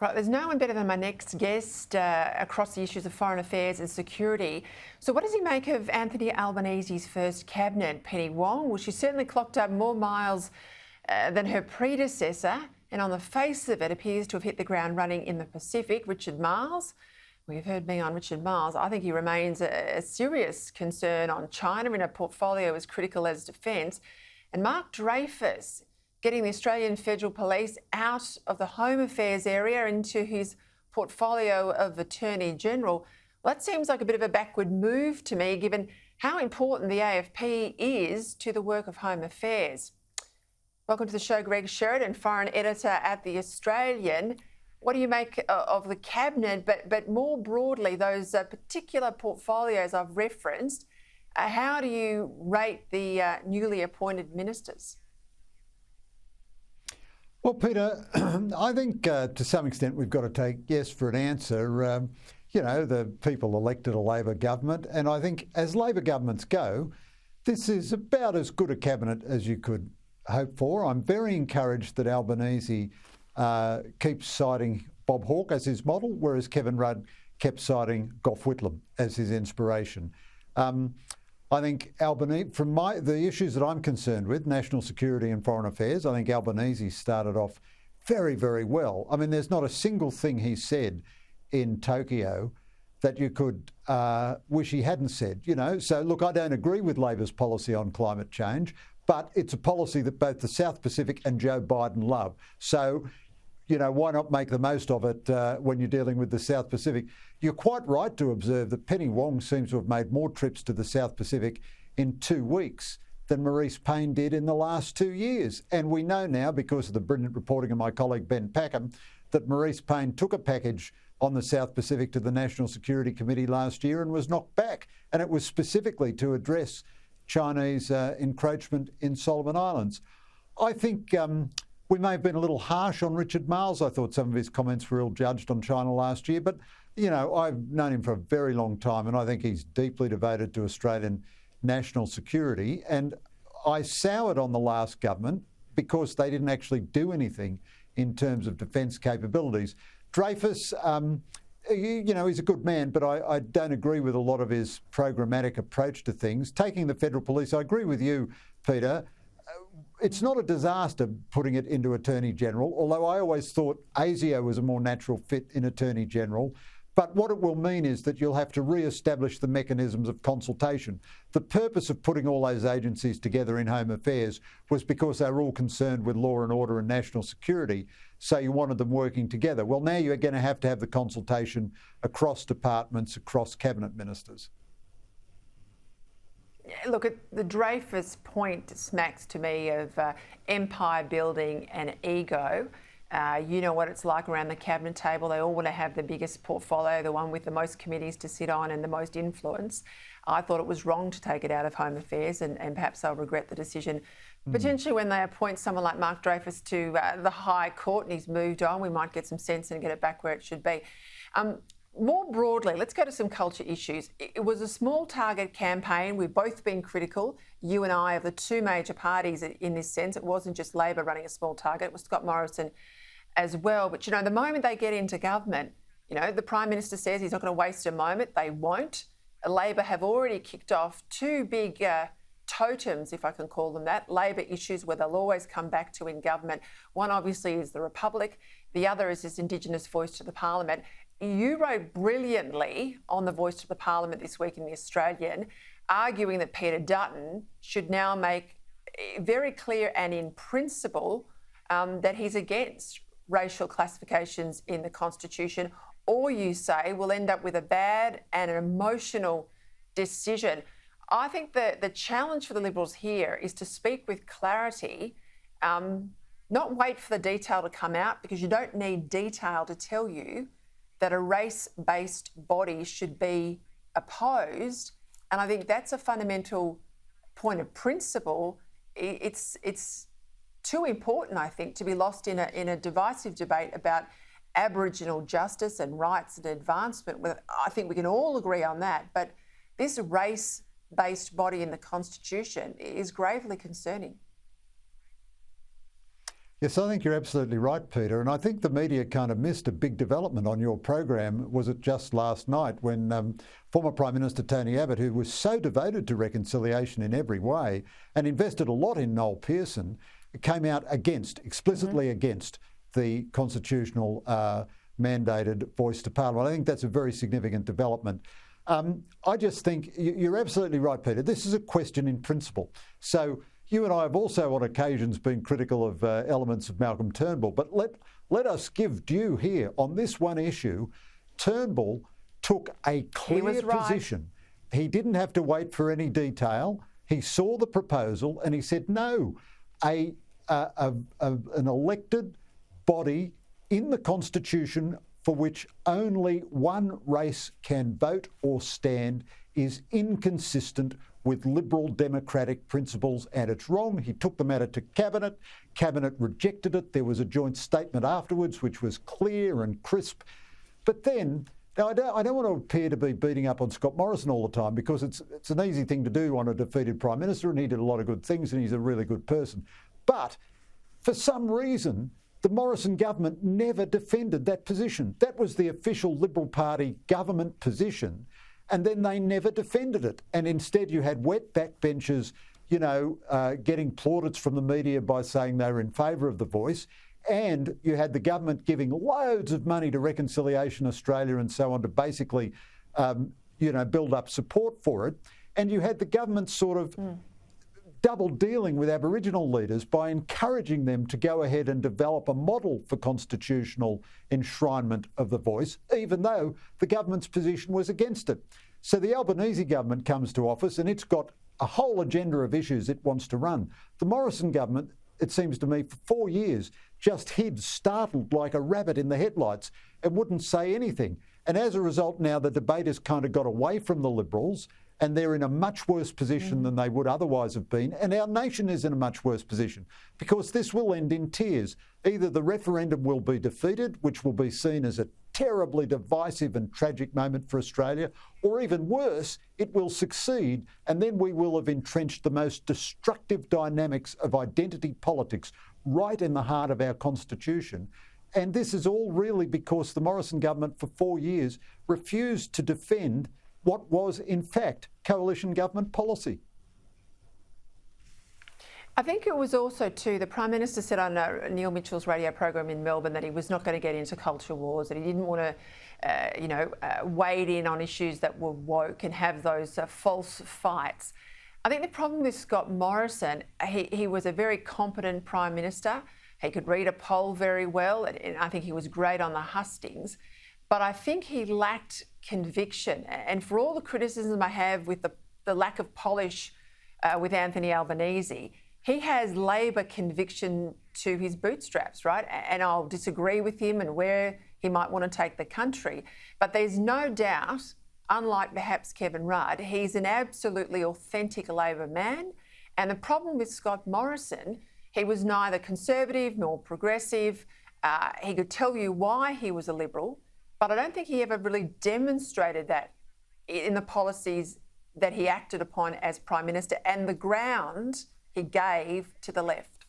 Right, there's no one better than my next guest across the issues of foreign affairs and security. So what does he make of Anthony Albanese's first cabinet, Penny Wong? Well, she certainly clocked up more miles than her predecessor, and on the face of it appears to have hit the ground running in the Pacific. Richard Marles, we've heard me on Richard Marles. I think he remains a serious concern on China in a portfolio as critical as defence. And Mark Dreyfus, getting the Australian Federal Police out of the Home Affairs area into his portfolio of Attorney General. Well, that seems like a bit of a backward move to me, given how important the AFP is to the work of Home Affairs. Welcome to the show, Greg Sheridan, Foreign Editor at The Australian. What do you make of the Cabinet, but more broadly, those particular portfolios I've referenced? How do you rate the newly appointed ministers? Well, Peter, I think to some extent we've got to take yes for an answer. The people elected a Labor government, and I think as Labor governments go, this is about as good a cabinet as you could hope for. I'm very encouraged that Albanese keeps citing Bob Hawke as his model, whereas Kevin Rudd kept citing Gough Whitlam as his inspiration. I think Albanese, from the issues that I'm concerned with, national security and foreign affairs, I think Albanese started off very, very well. I mean, there's not a single thing he said in Tokyo that you could wish he hadn't said, So, look, I don't agree with Labor's policy on climate change, but it's a policy that both the South Pacific and Joe Biden love. So, why not make the most of it when you're dealing with the South Pacific? You're quite right to observe that Penny Wong seems to have made more trips to the South Pacific in 2 weeks than Maurice Payne did in the last 2 years. And we know now, because of the brilliant reporting of my colleague Ben Packham, that Maurice Payne took a package on the South Pacific to the National Security Committee last year and was knocked back. And it was specifically to address Chinese encroachment in Solomon Islands. I think we may have been a little harsh on Richard Marles. I thought some of his comments were ill-judged on China last year, but, I've known him for a very long time, and I think he's deeply devoted to Australian national security. And I soured on the last government because they didn't actually do anything in terms of defence capabilities. Dreyfus, he's a good man, but I don't agree with a lot of his programmatic approach to things. Taking the Federal Police, I agree with you, Peter. It's not a disaster putting it into Attorney General, although I always thought ASIO was a more natural fit in Attorney General. But what it will mean is that you'll have to re-establish the mechanisms of consultation. The purpose of putting all those agencies together in Home Affairs was because they were all concerned with law and order and national security, so you wanted them working together. Well, now you're going to have the consultation across departments, across cabinet ministers. Look, the Dreyfus point smacks to me of empire building and ego. You know what it's like around the cabinet table. They all want to have the biggest portfolio, the one with the most committees to sit on and the most influence. I thought it was wrong to take it out of Home Affairs, and perhaps they'll regret the decision. Potentially when they appoint someone like Mark Dreyfus to the High Court and he's moved on, we might get some sense and get it back where it should be. More broadly, let's go to some culture issues. It was a small target campaign. We've both been critical, you and I, of the two major parties in this sense. It wasn't just Labor running a small target, it was Scott Morrison as well. But, the moment they get into government, the Prime Minister says he's not going to waste a moment. They won't. Labor have already kicked off two big totems, if I can call them that, Labor issues where they'll always come back to in government. One obviously is the Republic. The other is this Indigenous voice to the Parliament. You wrote brilliantly on the voice to the Parliament this week in The Australian, arguing that Peter Dutton should now make very clear and in principle that he's against racial classifications in the Constitution, or you say we'll end up with a bad and an emotional decision. I think that the challenge for the Liberals here is to speak with clarity, not wait for the detail to come out, because you don't need detail to tell you that a race-based body should be opposed. And I think that's a fundamental point of principle. It's too important, I think, to be lost in a divisive debate about Aboriginal justice and rights and advancement. I think we can all agree on that. But this race-based body in the Constitution is gravely concerning. Yes, I think you're absolutely right, Peter. And I think the media kind of missed a big development on your program. Was it just last night when former Prime Minister Tony Abbott, who was so devoted to reconciliation in every way and invested a lot in Noel Pearson, came out explicitly against the constitutional mandated voice to Parliament. I think that's a very significant development. I just think you're absolutely right, Peter. This is a question in principle. So you and I have also on occasions been critical of elements of Malcolm Turnbull, but let us give due here on this one issue. Turnbull took a clear position. He didn't have to wait for any detail. He saw the proposal and he said, no, an elected body in the Constitution for which only one race can vote or stand is inconsistent with liberal democratic principles, and it's wrong. He took the matter to Cabinet. Cabinet rejected it. There was a joint statement afterwards which was clear and crisp. But then, now I don't want to appear to be beating up on Scott Morrison all the time, because it's an easy thing to do on a defeated Prime Minister, and he did a lot of good things and he's a really good person. But for some reason, the Morrison government never defended that position. That was the official Liberal Party government position, and then they never defended it. And instead you had wet backbenchers, getting plaudits from the media by saying they were in favour of the voice, and you had the government giving loads of money to Reconciliation Australia and so on to basically, build up support for it. And you had the government sort of double dealing with Aboriginal leaders by encouraging them to go ahead and develop a model for constitutional enshrinement of the voice, even though the government's position was against it. So the Albanese government comes to office and it's got a whole agenda of issues it wants to run. The Morrison government, it seems to me, for 4 years just hid, startled like a rabbit in the headlights, and wouldn't say anything. And as a result, now the debate has kind of got away from the Liberals, and they're in a much worse position than they would otherwise have been. And our nation is in a much worse position, because this will end in tears. Either the referendum will be defeated, which will be seen as a terribly divisive and tragic moment for Australia, or even worse, it will succeed, and then we will have entrenched the most destructive dynamics of identity politics right in the heart of our Constitution. And this is all really because the Morrison government for 4 years refused to defend what was, in fact, coalition government policy. I think it was also, too, the Prime Minister said on Neil Mitchell's radio program in Melbourne that he was not going to get into culture wars, that he didn't want to, wade in on issues that were woke and have those false fights. I think the problem with Scott Morrison, he was a very competent Prime Minister. He could read a poll very well, and I think he was great on the hustings. But I think he lacked conviction. And for all the criticism I have with the lack of polish with Anthony Albanese, he has Labor conviction to his bootstraps, right? And I'll disagree with him and where he might want to take the country. But there's no doubt, unlike perhaps Kevin Rudd, he's an absolutely authentic Labor man. And the problem with Scott Morrison, he was neither conservative nor progressive. He could tell you why he was a Liberal, but I don't think he ever really demonstrated that in the policies that he acted upon as Prime Minister and the ground he gave to the left.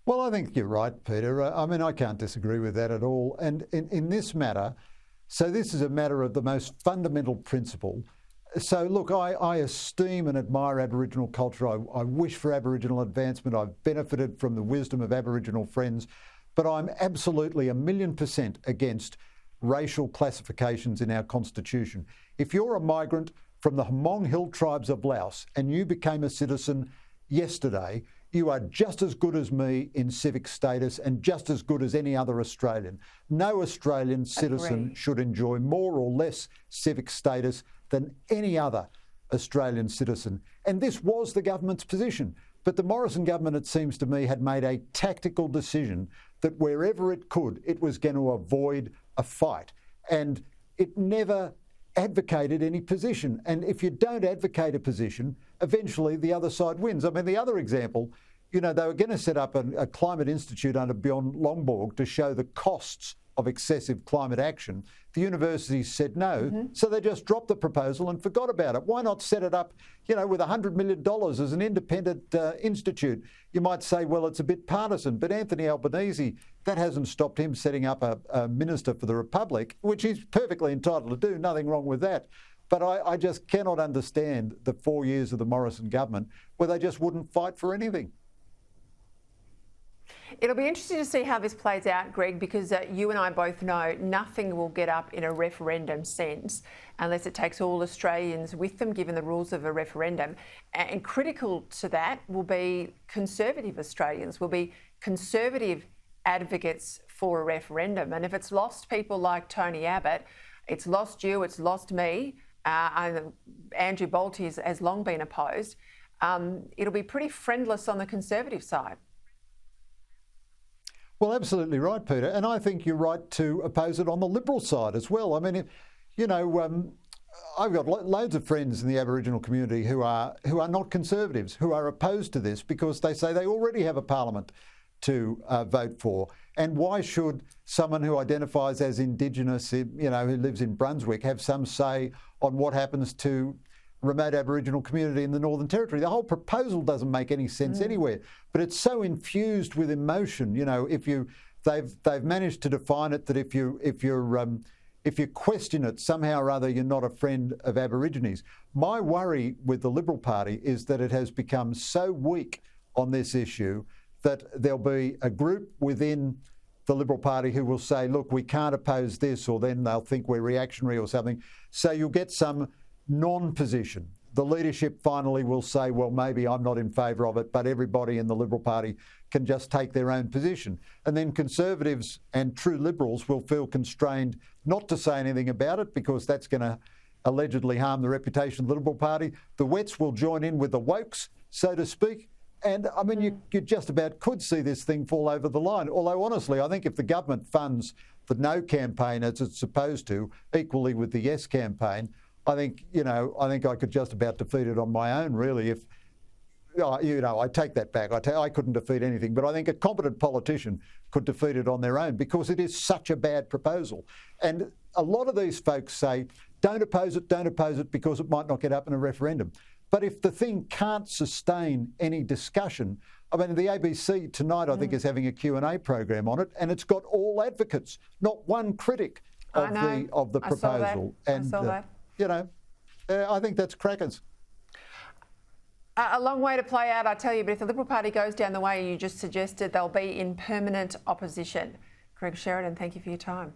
Well, I think you're right, Peter. I can't disagree with that at all. And in this matter, so this is a matter of the most fundamental principle. So, look, I esteem and admire Aboriginal culture. I wish for Aboriginal advancement. I've benefited from the wisdom of Aboriginal friends. But I'm absolutely 1,000,000% against racial classifications in our Constitution. If you're a migrant from the Hmong Hill tribes of Laos and you became a citizen yesterday, you are just as good as me in civic status and just as good as any other Australian. No Australian citizen should enjoy more or less civic status than any other Australian citizen. And this was the government's position. But the Morrison government, it seems to me, had made a tactical decision that wherever it could, it was going to avoid a fight. And it never advocated any position. And if you don't advocate a position, eventually the other side wins. I mean, the other example, they were going to set up a climate institute under Bjorn Lomborg to show the costs of excessive climate action. The universities said no, so they just dropped the proposal and forgot about it. Why not set it up, with $100 million as an independent institute? You might say, well, it's a bit partisan, but Anthony Albanese, that hasn't stopped him setting up a Minister for the Republic, which he's perfectly entitled to do, nothing wrong with that. But I just cannot understand the 4 years of the Morrison government where they just wouldn't fight for anything. It'll be interesting to see how this plays out, Greg, because you and I both know nothing will get up in a referendum sense unless it takes all Australians with them, given the rules of a referendum. And critical to that will be Conservative Australians, will be Conservative advocates for a referendum. And if it's lost people like Tony Abbott, it's lost you, it's lost me. Andrew Bolt has long been opposed. It'll be pretty friendless on the Conservative side. Well, absolutely right, Peter. And I think you're right to oppose it on the Liberal side as well. I mean, I've got loads of friends in the Aboriginal community who are not Conservatives, who are opposed to this because they say they already have a parliament to vote for. And why should someone who identifies as Indigenous, who lives in Brunswick, have some say on what happens to remote Aboriginal community in the Northern Territory? The whole proposal doesn't make any sense anywhere, but it's so infused with emotion. They've managed to define it that if you question it, somehow or other you're not a friend of Aborigines. My worry with the Liberal Party is that it has become so weak on this issue that there'll be a group within the Liberal Party who will say, look, we can't oppose this, or then they'll think we're reactionary or something. So you'll get some non-position. The leadership finally will say, well, maybe I'm not in favour of it, but everybody in the Liberal Party can just take their own position. And then Conservatives and true Liberals will feel constrained not to say anything about it because that's going to allegedly harm the reputation of the Liberal Party. The Wets will join in with the Wokes, so to speak. And I mean, you just about could see this thing fall over the line. Although, honestly, I think if the government funds the No campaign as it's supposed to, equally with the Yes campaign, I think I could just about defeat it on my own, really. If I take that back. I couldn't defeat anything, but I think a competent politician could defeat it on their own because it is such a bad proposal. And a lot of these folks say, don't oppose it because it might not get up in a referendum. But if the thing can't sustain any discussion, I mean, the ABC tonight, I think, is having a Q&A program on it, and it's got all advocates, not one critic of the proposal. I saw that. I think that's crackers. A long way to play out, I tell you, but if the Liberal Party goes down the way you just suggested, they'll be in permanent opposition. Greg Sheridan, thank you for your time.